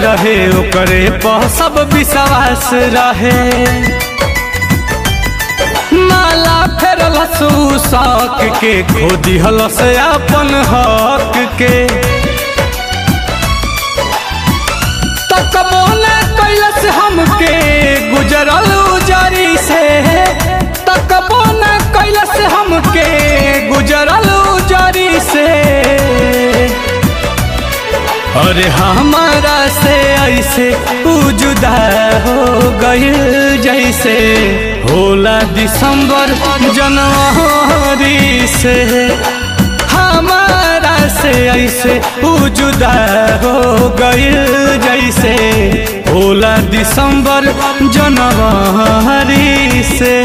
रहे ओकरे पर सब विश्वास रहे। माला फेरलस शौक के खो दिहलस अपन हक के। तकबो न कैलस हमके गुजरल उजरी से, तकबो न कैलस हमके गुजरल उजरी से। अरे हमारा से ऐसे जुदा हो गई जैसे होला दिसंबर जनवरी से। हमारा से ऐसे जुदा हो गई जैसे होला दिसंबर जनवरी से।